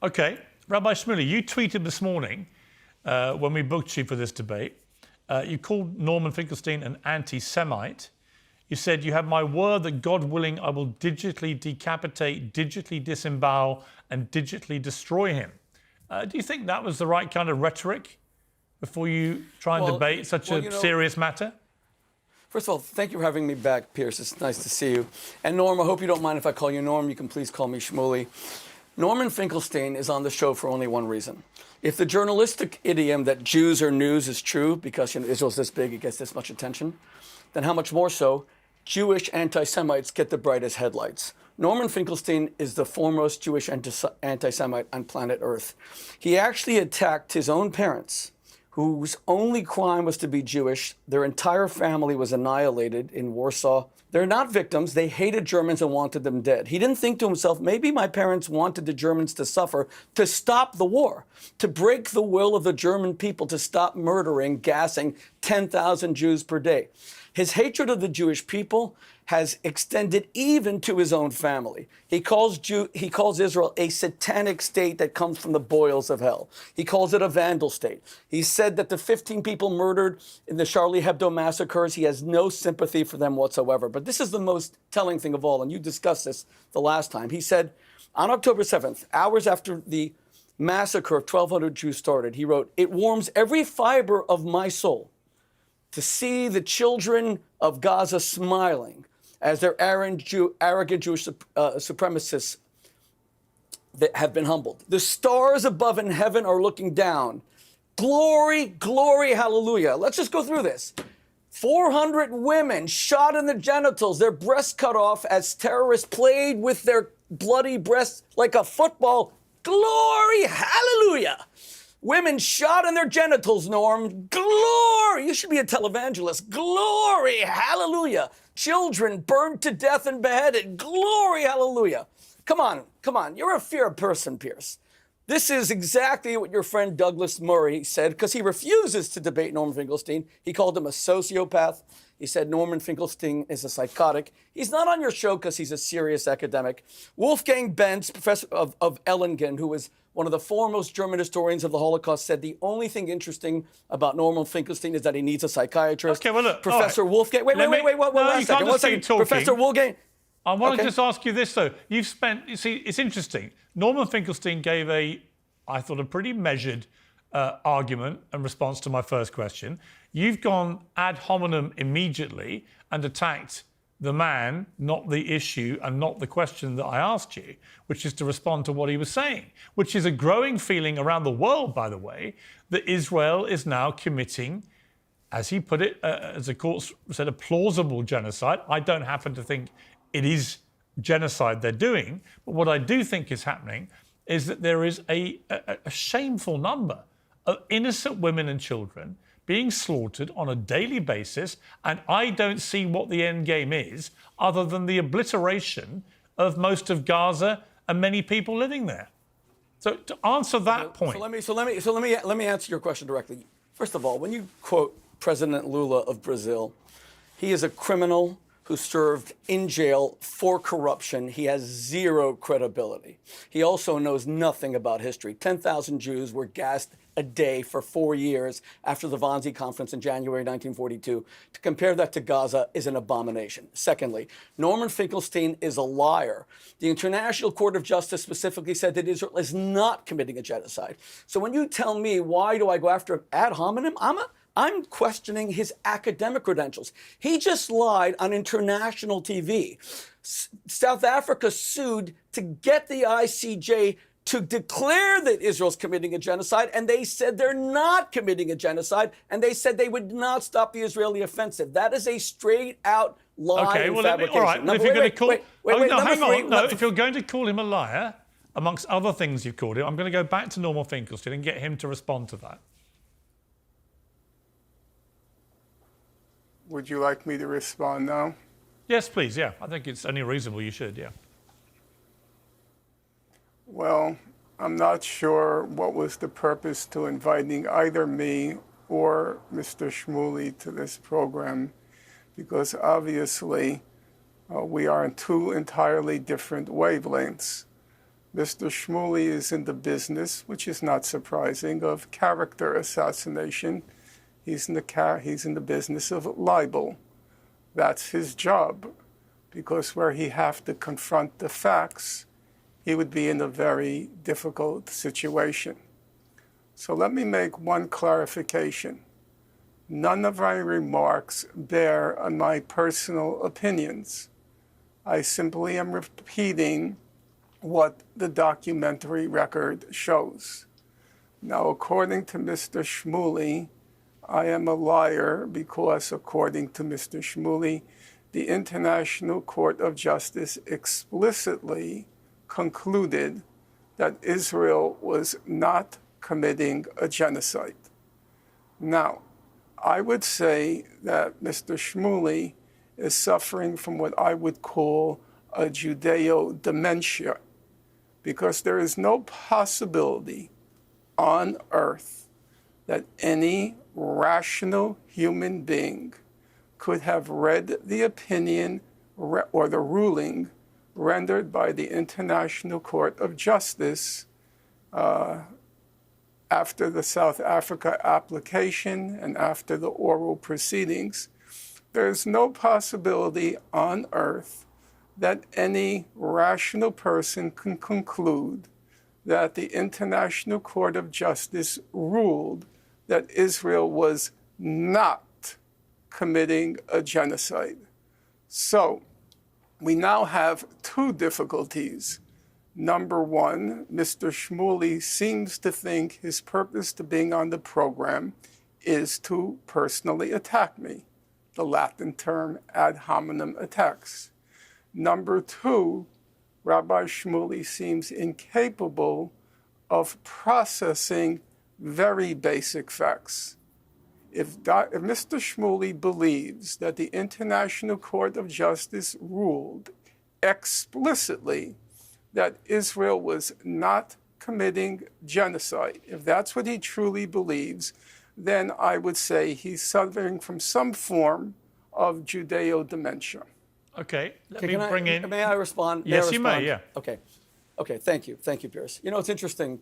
Okay. Rabbi Shmuley, you tweeted this morning when we booked you for this debate. You called Norman Finkelstein an anti-Semite. You said, "You have my word that, God willing, I will digitally decapitate, digitally disembowel, and digitally destroy him." Do you think that was the right kind of rhetoric before you try and debate such a serious matter? First of all, thank you for having me back, Piers. It's nice to see you. And Norm, I hope you don't mind if I call you Norm. You can please call me Shmuley. Norman Finkelstein is on the show for only one reason. If the journalistic idiom that Jews are news is true, because Israel's this big, it gets this much attention, then how much more so Jewish anti-Semites get the brightest headlights. Norman Finkelstein is the foremost Jewish anti-Semite on planet Earth. He actually attacked his own parents, whose only crime was to be Jewish. Their entire family was annihilated in Warsaw. They're not victims. They hated Germans and wanted them dead. He didn't think to himself, maybe my parents wanted the Germans to suffer to stop the war, to break the will of the German people, to stop murdering, gassing 10,000 Jews per day. His hatred of the Jewish people has extended even to his own family. He calls Israel a satanic state that comes from the boils of hell. He calls it a vandal state. He said that the 15 people murdered in the Charlie Hebdo massacres, he has no sympathy for them whatsoever. But this is the most telling thing of all, and you discussed this the last time. He said, on October 7th, hours after the massacre of 1,200 Jews started, he wrote, "It warms every fiber of my soul to see the children of Gaza smiling as their arrogant Jewish supremacists that have been humbled. The stars above in heaven are looking down. Glory, glory, hallelujah." Let's just go through this. 400 women shot in the genitals, their breasts cut off as terrorists played with their bloody breasts like a football. Glory, hallelujah. Women shot in their genitals, Norm. Glory! You should be a televangelist. Glory! Hallelujah! Children burned to death and beheaded. Glory! Hallelujah! Come on, come on. You're a fair person, Piers. This is exactly what your friend Douglas Murray said, because he refuses to debate Norman Finkelstein. He called him a sociopath. He said Norman Finkelstein is a psychotic. He's not on your show because he's a serious academic. Wolfgang Benz, professor of Ellingen, who was one of the foremost German historians of the Holocaust, said the only thing interesting about Norman Finkelstein is that he needs a psychiatrist. Okay, well, look. Professor Wolfgang, wait, one second. Professor Wolfgang. I want to just ask you this, though. You see, it's interesting. Norman Finkelstein gave I thought, a pretty measured argument in response to my first question. You've gone ad hominem immediately and attacked the man, not the issue, and not the question that I asked you, which is to respond to what he was saying, which is a growing feeling around the world, by the way, that Israel is now committing, as he put it, as the court said, a plausible genocide. I don't happen to think it is genocide they're doing, but what I do think is happening is that there is a shameful number of innocent women and children being slaughtered on a daily basis, and I don't see what the end game is other than the obliteration of most of Gaza and many people living there. So to answer that point, so let me answer your question directly. First of all, when you quote President Lula of Brazil, he is a criminal who served in jail for corruption. He has zero credibility. He also knows nothing about history. 10,000 Jews were gassed a day for 4 years after the Wannsee Conference in January 1942. To compare that to Gaza is an abomination. Secondly, Norman Finkelstein is a liar. The International Court of Justice specifically said that Israel is not committing a genocide. So when you tell me, why do I go after ad hominem? I'm questioning his academic credentials. He just lied on international TV. South Africa sued to get the ICJ to declare that Israel's committing a genocide, and they said they're not committing a genocide, and they said they would not stop the Israeli offensive. That is a straight-out lie and fabrication. All right, if you're going to call... hang on. No, if you're going to call him a liar, amongst other things you've called him, I'm going to go back to Norman Finkelstein and get him to respond to that. Would you like me to respond now? Yes, please, yeah. I think it's only reasonable you should, yeah. Well, I'm not sure what was the purpose to inviting either me or Mr. Shmuley to this program, because obviously we are on two entirely different wavelengths. Mr. Shmuley is in the business, which is not surprising, of character assassination. He's in the business of libel. That's his job, because where he have to confront the facts, he would be in a very difficult situation. So let me make one clarification. None of my remarks bear on my personal opinions. I simply am repeating what the documentary record shows. Now, according to Mr. Shmuley, I am a liar because, according to Mr. Shmuley, the International Court of Justice explicitly concluded that Israel was not committing a genocide. Now, I would say that Mr. Shmuley is suffering from what I would call a Judeo-dementia, because there is no possibility on earth that any rational human being could have read the opinion or the ruling rendered by the International Court of Justice after the South Africa application and after the oral proceedings. There's no possibility on earth that any rational person can conclude that the International Court of Justice ruled that Israel was not committing a genocide. So we now have two difficulties. Number one, Mr. Shmuley seems to think his purpose to being on the program is to personally attack me, the Latin term ad hominem attacks. Number two, Rabbi Shmuley seems incapable of processing very basic facts. If Mr. Shmuley believes that the International Court of Justice ruled explicitly that Israel was not committing genocide, if that's what he truly believes, then I would say he's suffering from some form of Judeo-dementia. Okay, let me bring in. May I respond? Yes, you may, yeah. Okay, thank you. Thank you, Piers. You know, it's interesting.